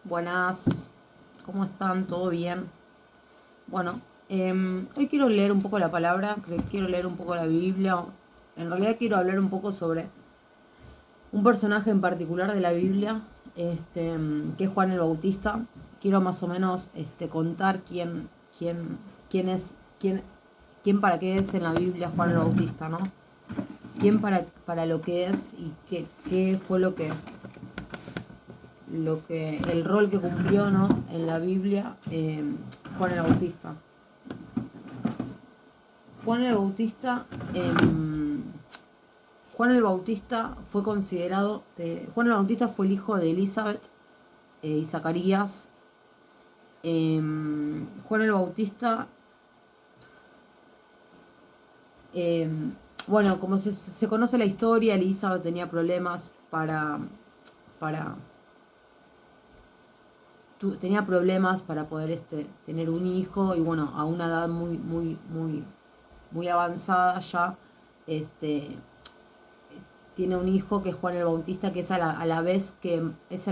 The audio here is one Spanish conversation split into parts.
Buenas, ¿cómo están? ¿Todo bien? Bueno, hoy quiero leer un poco la palabra, quiero leer un poco la Biblia. En realidad quiero hablar un poco sobre un personaje en particular de la Biblia, que es Juan el Bautista. Quiero más o menos contar quién, quién es, quién para qué es en la Biblia Juan el Bautista, ¿no? Quién para lo que es y qué fue el rol que cumplió, ¿no? En la Biblia, Juan el Bautista. Juan el Bautista, eh, Juan el Bautista fue considerado, Juan el Bautista fue el hijo de Elizabeth y Zacarías. Juan el Bautista, eh, bueno, como se conoce la historia, Elizabeth tenía problemas para tenía problemas para poder tener un hijo y bueno, a una edad muy avanzada ya, este, tiene un hijo que es Juan el Bautista, que es a la vez que es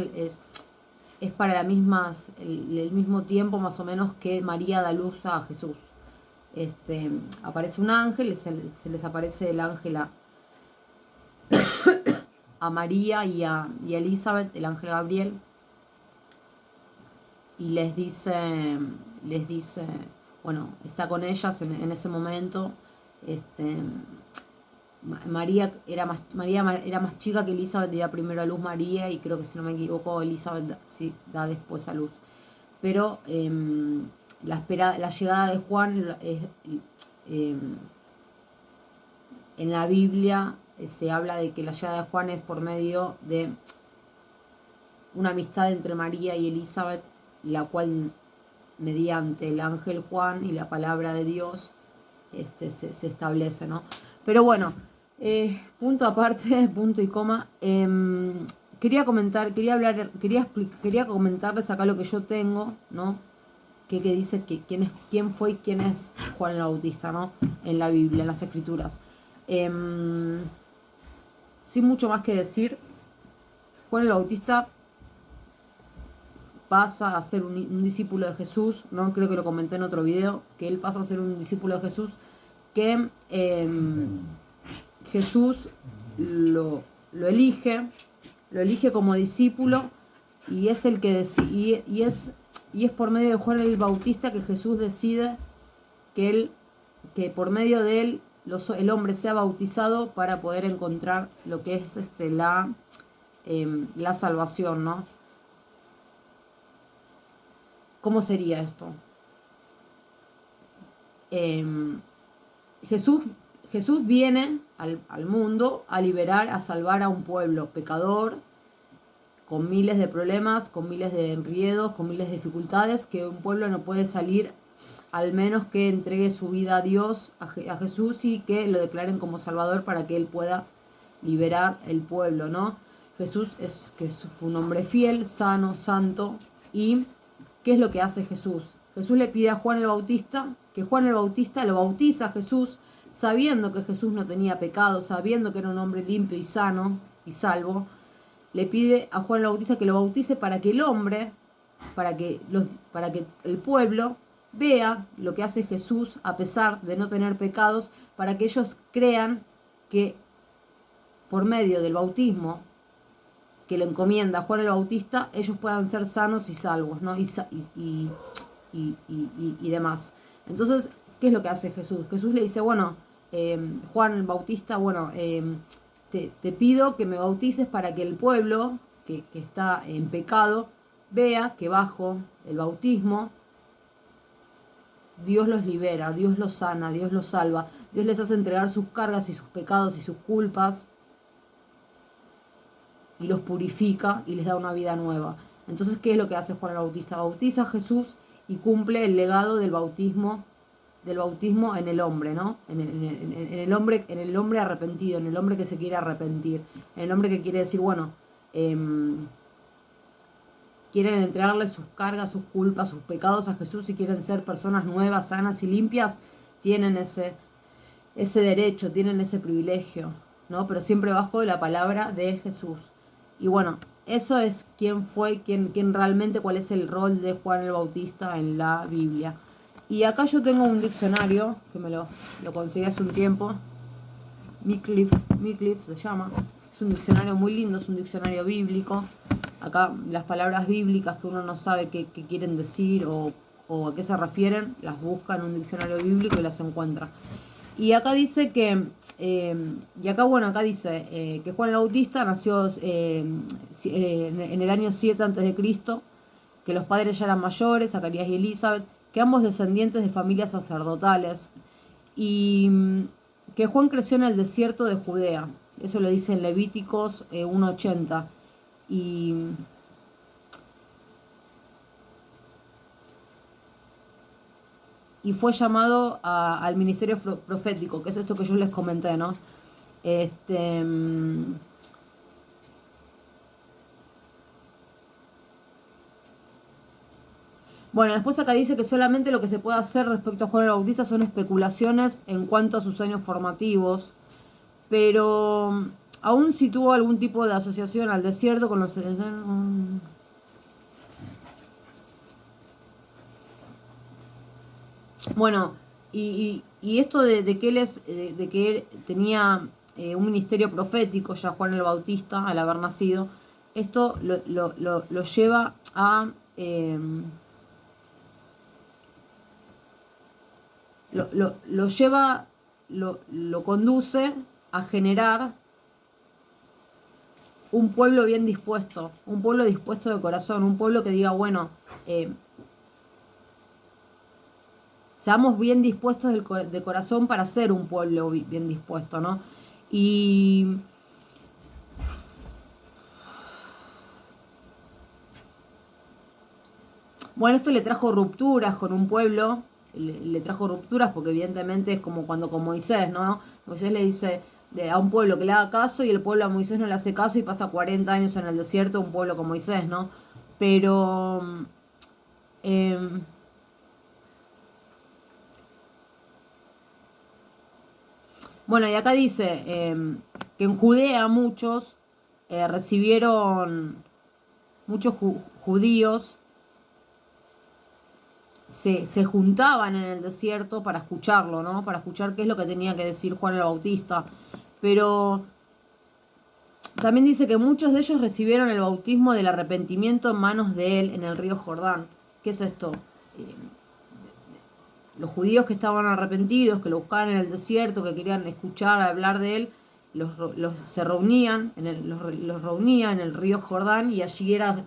para el mismo tiempo más o menos que María da luz a Jesús. Aparece un ángel, se les aparece el ángel a María y a Elizabeth, el ángel Gabriel, y les dice, bueno, está con ellas en ese momento. Este, María era más chica que Elizabeth, dio primero a luz María, y creo que si no me equivoco Elizabeth sí da después a luz. Pero la llegada de Juan en la Biblia se habla de que la llegada de Juan es por medio de una amistad entre María y Elizabeth, la cual mediante el ángel Juan y la palabra de Dios se establece, ¿no? Pero bueno, punto aparte, punto y coma. Quería comentar, quería comentarles acá lo que yo tengo, ¿no? Que dice que quién fue y quién es Juan el Bautista, ¿no? En la Biblia, en las Escrituras. Sin mucho más que decir, Juan el Bautista pasa a ser un discípulo de Jesús, ¿no? Creo que lo comenté en otro video, que él pasa a ser un discípulo de Jesús, que Jesús lo elige como discípulo, y es el que decide, y es por medio de Juan el Bautista que Jesús decide que por medio de él el hombre sea bautizado para poder encontrar lo que es la salvación, ¿no? ¿Cómo sería esto? Eh, Jesús, Jesús viene al mundo a liberar, a salvar a un pueblo pecador, con miles de problemas, con miles de enriedos, con miles de dificultades, que un pueblo no puede salir al menos que entregue su vida a Dios, a Jesús, y que lo declaren como Salvador para que Él pueda liberar el pueblo, ¿no? Jesús fue un hombre fiel, sano, santo. ¿Y qué es lo que hace Jesús? Jesús le pide a Juan el Bautista que Juan el Bautista lo bautiza a Jesús, sabiendo que Jesús no tenía pecado, sabiendo que era un hombre limpio y sano y salvo. Le pide a Juan el Bautista que lo bautice para que el hombre, para que el pueblo vea lo que hace Jesús a pesar de no tener pecados, para que ellos crean que por medio del bautismo que le encomienda a Juan el Bautista, ellos puedan ser sanos y salvos, ¿no? Y demás. Entonces, ¿qué es lo que hace Jesús? Jesús le dice, bueno, Juan el Bautista, bueno, te pido que me bautices para que el pueblo que está en pecado vea que bajo el bautismo Dios los libera, Dios los sana, Dios los salva, Dios les hace entregar sus cargas y sus pecados y sus culpas, y los purifica y les da una vida nueva. Entonces, ¿qué es lo que hace Juan el Bautista? Bautiza a Jesús y cumple el legado del bautismo en el hombre, ¿no? En el hombre arrepentido, en el hombre que se quiere arrepentir, en el hombre que quiere decir, bueno, quieren entregarle sus cargas, sus culpas, sus pecados a Jesús y quieren ser personas nuevas, sanas y limpias, tienen ese derecho, tienen ese privilegio, ¿no? Pero siempre bajo la palabra de Jesús. Y bueno, eso es quién fue, quién realmente, cuál es el rol de Juan el Bautista en la Biblia. Y acá yo tengo un diccionario, que lo conseguí hace un tiempo, Wycliffe se llama. Es un diccionario muy lindo, es un diccionario bíblico. Acá las palabras bíblicas que uno no sabe qué quieren decir o a qué se refieren, las busca en un diccionario bíblico y las encuentra. Y acá dice que, acá dice que Juan el Bautista nació en el año 7 a.C., que los padres ya eran mayores, Zacarías y Elizabeth, que ambos descendientes de familias sacerdotales, y que Juan creció en el desierto de Judea. Eso lo dice en Levíticos 1:80. Y fue llamado al ministerio profético, que es esto que yo les comenté, ¿no? Bueno, después acá dice que solamente lo que se puede hacer respecto a Juan el Bautista son especulaciones en cuanto a sus años formativos, pero aún si tuvo algún tipo de asociación al desierto con los... Bueno, y esto de que de que él tenía un ministerio profético, ya Juan el Bautista, al haber nacido, esto lo lleva a... lo lleva, lo conduce a generar un pueblo bien dispuesto, un pueblo dispuesto de corazón, un pueblo que diga, bueno, seamos bien dispuestos de corazón para ser un pueblo bien dispuesto, ¿no? Y bueno, esto le trajo rupturas con un pueblo, le trajo rupturas porque evidentemente es como cuando con Moisés, ¿no? Moisés le dice a un pueblo que le haga caso y el pueblo a Moisés no le hace caso y pasa 40 años en el desierto, un pueblo con Moisés, ¿no? Pero... eh, bueno, y acá dice que en Judea recibieron, muchos judíos se juntaban en el desierto para escucharlo, ¿no? Para escuchar qué es lo que tenía que decir Juan el Bautista. Pero también dice que muchos de ellos recibieron el bautismo del arrepentimiento en manos de él en el río Jordán. ¿Qué es esto? Eh, los judíos que estaban arrepentidos, que lo buscaban en el desierto, que querían escuchar, hablar de él, se reunían, los reunía en el río Jordán y allí era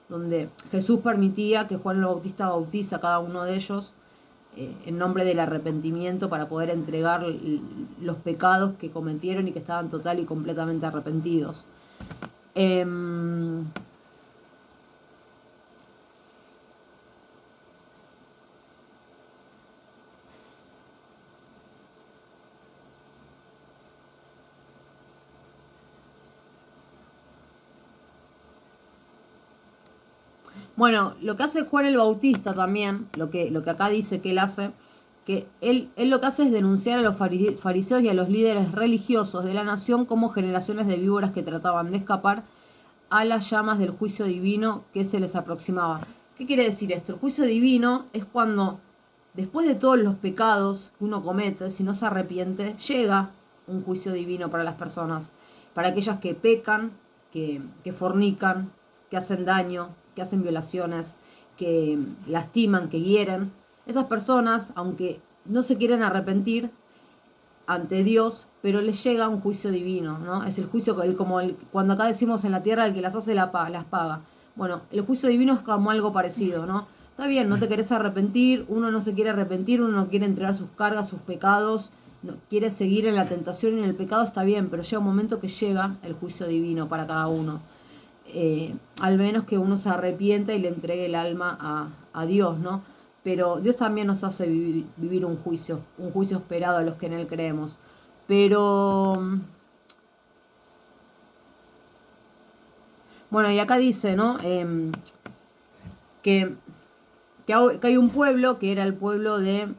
donde Jesús permitía que Juan el Bautista bautiza a cada uno de ellos en nombre del arrepentimiento para poder entregar los pecados que cometieron y que estaban total y completamente arrepentidos. Bueno, lo que hace Juan el Bautista también, lo que acá dice que él hace, que él lo que hace es denunciar a los fariseos y a los líderes religiosos de la nación como generaciones de víboras que trataban de escapar a las llamas del juicio divino que se les aproximaba. ¿Qué quiere decir esto? El juicio divino es cuando, después de todos los pecados que uno comete, si no se arrepiente, llega un juicio divino para las personas, para aquellas que pecan, que fornican, que hacen daño, que hacen violaciones, que lastiman, que hieren. Esas personas, aunque no se quieren arrepentir ante Dios, pero les llega un juicio divino, ¿no? Es el juicio, cuando acá decimos en la tierra, el que las hace las paga. Bueno, el juicio divino es como algo parecido, ¿no? Está bien, no te querés arrepentir, uno no se quiere arrepentir, uno no quiere entregar sus cargas, sus pecados, no quiere seguir en la tentación y en el pecado, está bien, pero llega un momento que llega el juicio divino para cada uno. Al menos que uno se arrepienta y le entregue el alma a Dios, ¿no? Pero Dios también nos hace vivir un juicio esperado a los que en Él creemos. Pero, bueno, y acá dice, ¿no? Que hay un pueblo, que era el pueblo de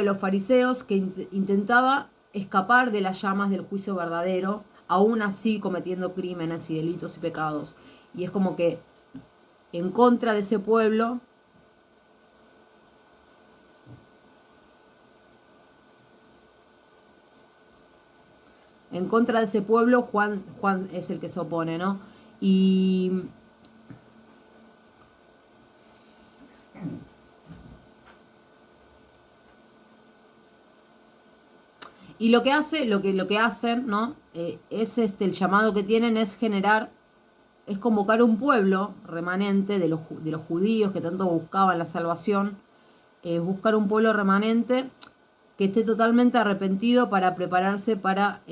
los fariseos, que intentaba escapar de las llamas del juicio verdadero aún así cometiendo crímenes y delitos y pecados. Y es como que en contra de ese pueblo, Juan es el que se opone, ¿no? Y lo que hace, lo que hacen, ¿no? Es el llamado que tienen es generar, es convocar un pueblo remanente de los judíos que tanto buscaban la salvación, buscar un pueblo remanente que esté totalmente arrepentido para prepararse para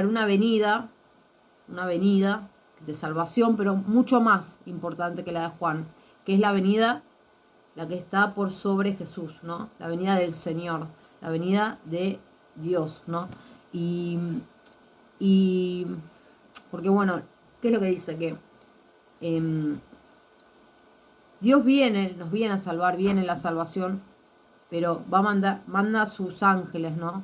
una venida de salvación, pero mucho más importante que la de Juan, que es la venida, la que está por sobre Jesús, ¿no? La venida del Señor, la venida de Dios, ¿no? Y, y porque bueno, ¿qué es lo que dice? Que eh, Dios viene, nos viene a salvar, viene la salvación, pero manda a sus ángeles, ¿no?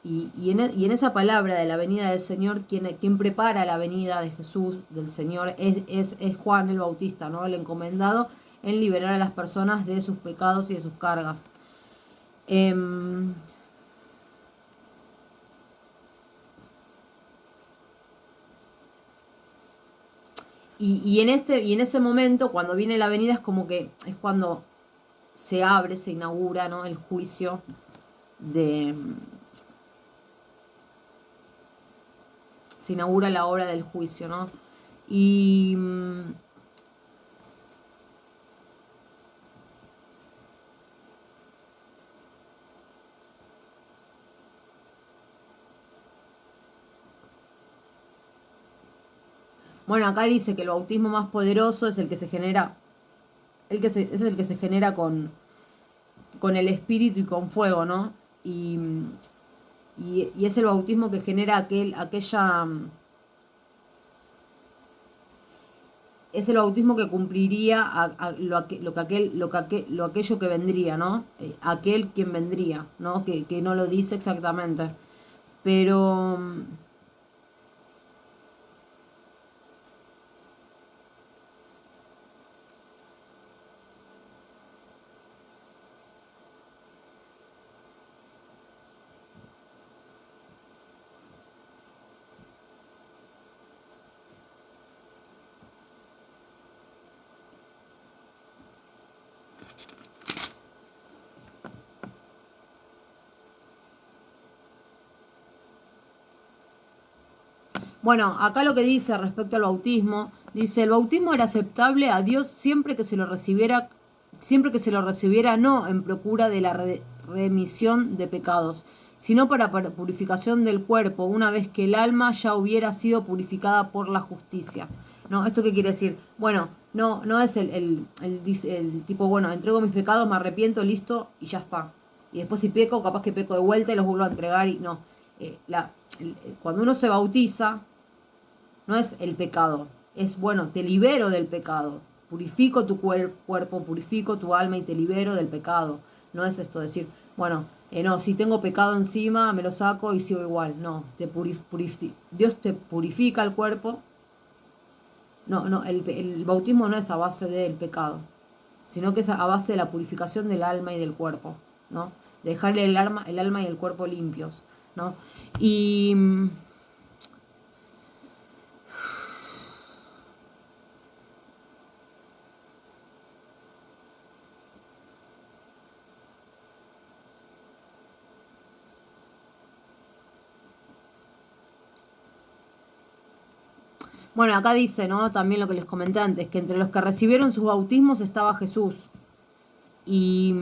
Y en esa palabra de la venida del Señor, quien prepara la venida de Jesús, del Señor, es Juan el Bautista, ¿no? El encomendado en liberar a las personas de sus pecados y de sus cargas. Y en ese momento, cuando viene la venida, es como que es cuando se abre, se inaugura, ¿no? El juicio de. Se inaugura la obra del juicio, ¿no? Y. Bueno, acá dice que el bautismo más poderoso es el que se genera. Es el que se genera con el espíritu y con fuego, ¿no? Y, y es el bautismo que genera aquella. Es el bautismo que cumpliría lo aquello que vendría, ¿no? Aquel quien vendría, ¿no? Que no lo dice exactamente. Pero. Bueno, acá lo que dice respecto al bautismo, dice, el bautismo era aceptable a Dios siempre que se lo recibiera no en procura de la remisión de pecados, sino para purificación del cuerpo, una vez que el alma ya hubiera sido purificada por la justicia. ¿No? ¿Esto qué quiere decir? Bueno, no es el tipo, bueno, entrego mis pecados, me arrepiento, listo, y ya está. Y después si peco, capaz que peco de vuelta y los vuelvo a entregar y no. Cuando uno se bautiza, no es el pecado, es bueno, te libero del pecado, purifico tu cuerpo, purifico tu alma y te libero del pecado. No es esto decir, bueno, no, si tengo pecado encima, me lo saco y sigo igual. No, Dios te purifica el cuerpo. No, el bautismo no es a base del pecado, sino que es a base de la purificación del alma y del cuerpo, ¿no? De dejarle el alma y el cuerpo limpios, ¿no? Y bueno, acá dice, ¿no? También lo que les comenté antes, que entre los que recibieron sus bautismos estaba Jesús. Y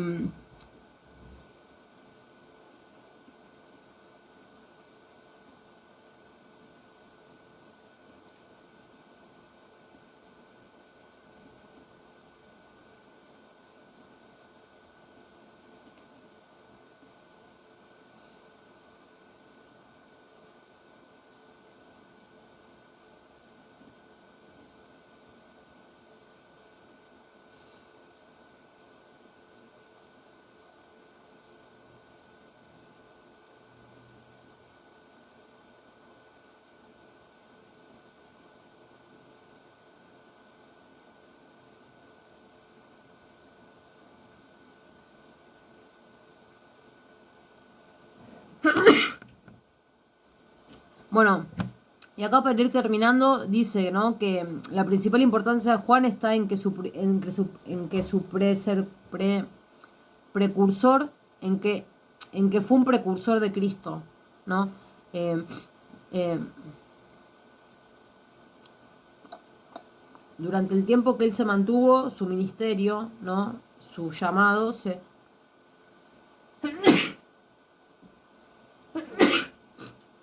Bueno, y acá para ir terminando, dice, ¿no?, que la principal importancia de Juan está en que precursor, en que fue un precursor de Cristo, ¿no? Eh, eh, durante el tiempo que él se mantuvo, su ministerio, ¿no?, su llamado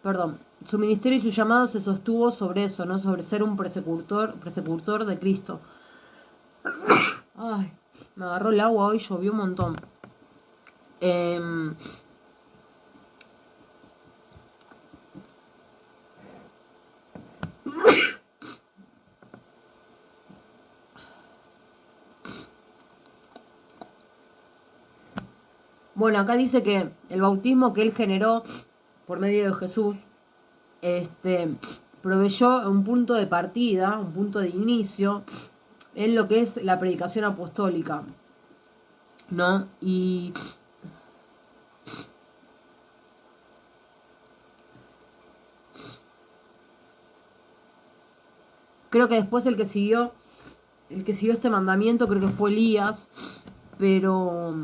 perdón, su ministerio y su llamado se sostuvo sobre eso, ¿no?, sobre ser un precursor de Cristo. Ay, me agarró el agua hoy, llovió un montón. Bueno, acá dice que el bautismo que él generó por medio de Jesús, proveyó un punto de partida, un punto de inicio en lo que es la predicación apostólica, ¿no? Y creo que después el que siguió este mandamiento creo que fue Elías, pero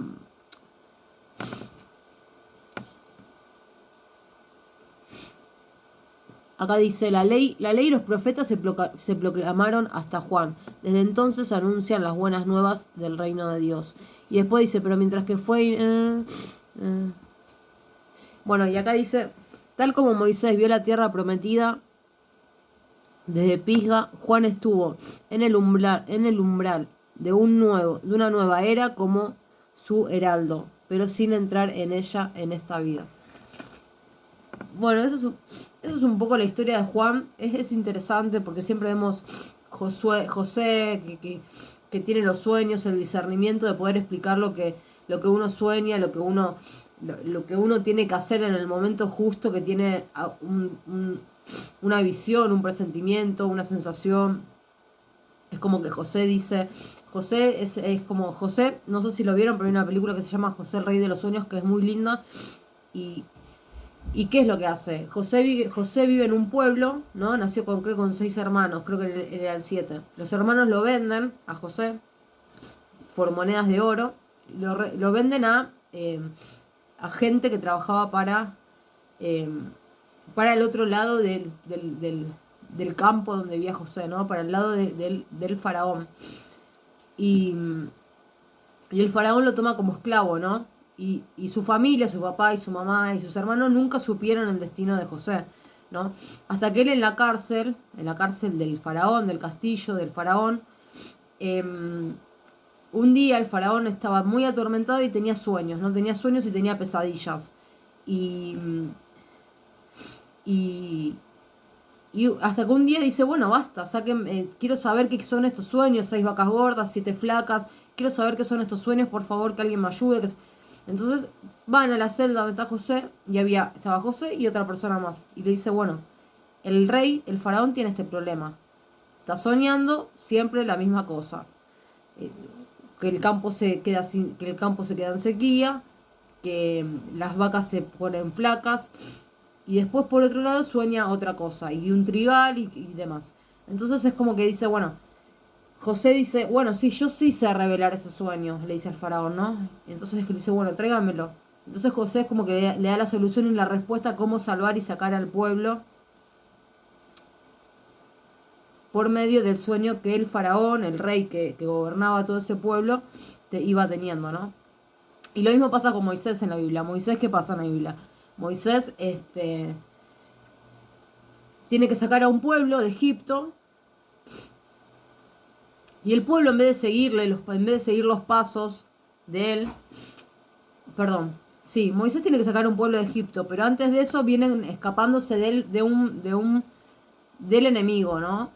acá dice, la ley y los profetas se proclamaron hasta Juan. Desde entonces anuncian las buenas nuevas del reino de Dios. Y después dice, pero mientras que fue... Bueno, y acá dice, tal como Moisés vio la tierra prometida desde Pisga, Juan estuvo en el umbral de una nueva era como su heraldo, pero sin entrar en ella en esta vida. Bueno, eso es un poco la historia de Juan. Es interesante porque siempre vemos José que tiene los sueños, el discernimiento de poder explicar lo que uno sueña, lo que uno tiene que hacer en el momento justo, que tiene una visión, un presentimiento, una sensación. Es como que José dice, José es como José, no sé si lo vieron, pero hay una película que se llama José el Rey de los Sueños, que es muy linda. ¿Y qué es lo que hace? José vive en un pueblo, ¿no? Nació creo con 6 hermanos, creo que era el 7. Los hermanos lo venden a José por monedas de oro. Lo venden a gente que trabajaba para el otro lado del campo donde vivía José, ¿no? Para el lado del faraón. Y el faraón lo toma como esclavo, ¿no? Y su familia, su papá y su mamá y sus hermanos nunca supieron el destino de José, ¿no? Hasta que él en la cárcel del faraón, del castillo del faraón, un día el faraón estaba muy atormentado y tenía sueños, ¿no? Tenía sueños y tenía pesadillas. Y hasta que un día dice, bueno, basta, quiero saber qué son estos sueños, 6 vacas gordas, 7 flacas, quiero saber qué son estos sueños, por favor, que alguien me ayude. Entonces van a la celda donde está José, y estaba José y otra persona más. Y le dice, bueno, el rey, el faraón tiene este problema. Está soñando siempre la misma cosa. Que el campo se queda en sequía, que las vacas se ponen flacas. Y después por otro lado sueña otra cosa, y un trigal y demás. Entonces es como que dice, bueno, José dice, bueno, sí, yo sí sé revelar ese sueño, le dice al faraón, ¿no? Y entonces le dice, bueno, tráigamelo. Entonces José es como que le da la solución y la respuesta a cómo salvar y sacar al pueblo por medio del sueño que el faraón, el rey que gobernaba todo ese pueblo, iba teniendo, ¿no? Y lo mismo pasa con Moisés en la Biblia. Moisés, ¿qué pasa en la Biblia? Moisés, tiene que sacar a un pueblo de Egipto, y el pueblo en vez de seguir los pasos de él, perdón, sí, Moisés tiene que sacar a un pueblo de Egipto, pero antes de eso vienen escapándose del enemigo, ¿no?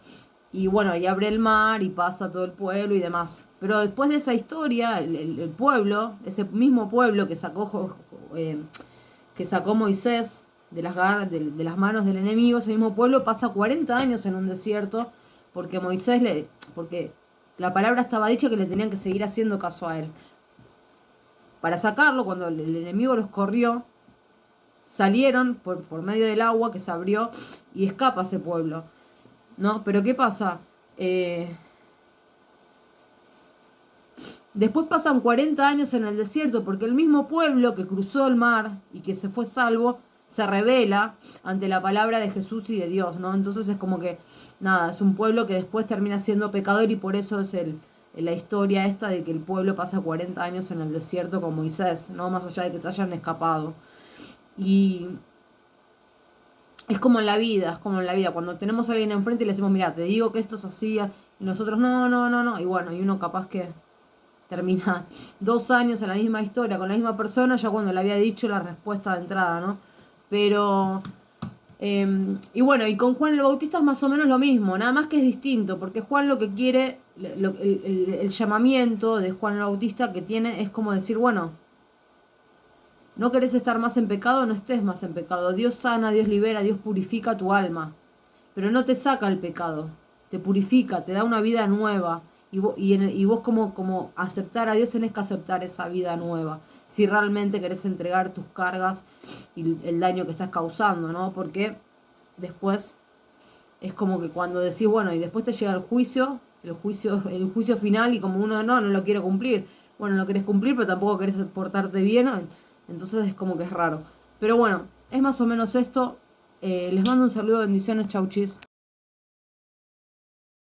Y bueno, y abre el mar y pasa todo el pueblo y demás. Pero después de esa historia, el pueblo, ese mismo pueblo que sacó Moisés de las manos del enemigo, ese mismo pueblo pasa 40 años en un desierto, porque porque la palabra estaba dicha que le tenían que seguir haciendo caso a él. Para sacarlo, cuando el enemigo los corrió, salieron por medio del agua que se abrió y escapa ese pueblo, ¿no? Pero ¿qué pasa? Después pasan 40 años en el desierto porque el mismo pueblo que cruzó el mar y que se fue salvo se rebela ante la palabra de Jesús y de Dios, ¿no? Entonces es como que, nada, es un pueblo que después termina siendo pecador y por eso es la historia esta de que el pueblo pasa 40 años en el desierto con Moisés, ¿no? Más allá de que se hayan escapado. Y es como en la vida, es como en la vida. Cuando tenemos a alguien enfrente y le decimos, mira, te digo que esto es así, y nosotros, no, no, no, no. Y bueno, y uno capaz que termina 2 años en la misma historia con la misma persona, ya cuando le había dicho la respuesta de entrada, ¿no? Pero, y bueno, y con Juan el Bautista es más o menos lo mismo, nada más que es distinto, porque Juan lo que quiere, el llamamiento de Juan el Bautista que tiene es como decir, bueno, no querés estar más en pecado, no estés más en pecado. Dios sana, Dios libera, Dios purifica tu alma. Pero no te saca el pecado, te purifica, te da una vida nueva. Y vos como aceptar a Dios tenés que aceptar esa vida nueva. Si realmente querés entregar tus cargas y el daño que estás causando, ¿no? Porque después es como que cuando decís, bueno, y después te llega el juicio final y como uno no lo quiere cumplir. Bueno, no querés cumplir, pero tampoco querés portarte bien, ¿no? Entonces es como que es raro. Pero bueno, es más o menos esto. Les mando un saludo, bendiciones, chau chis.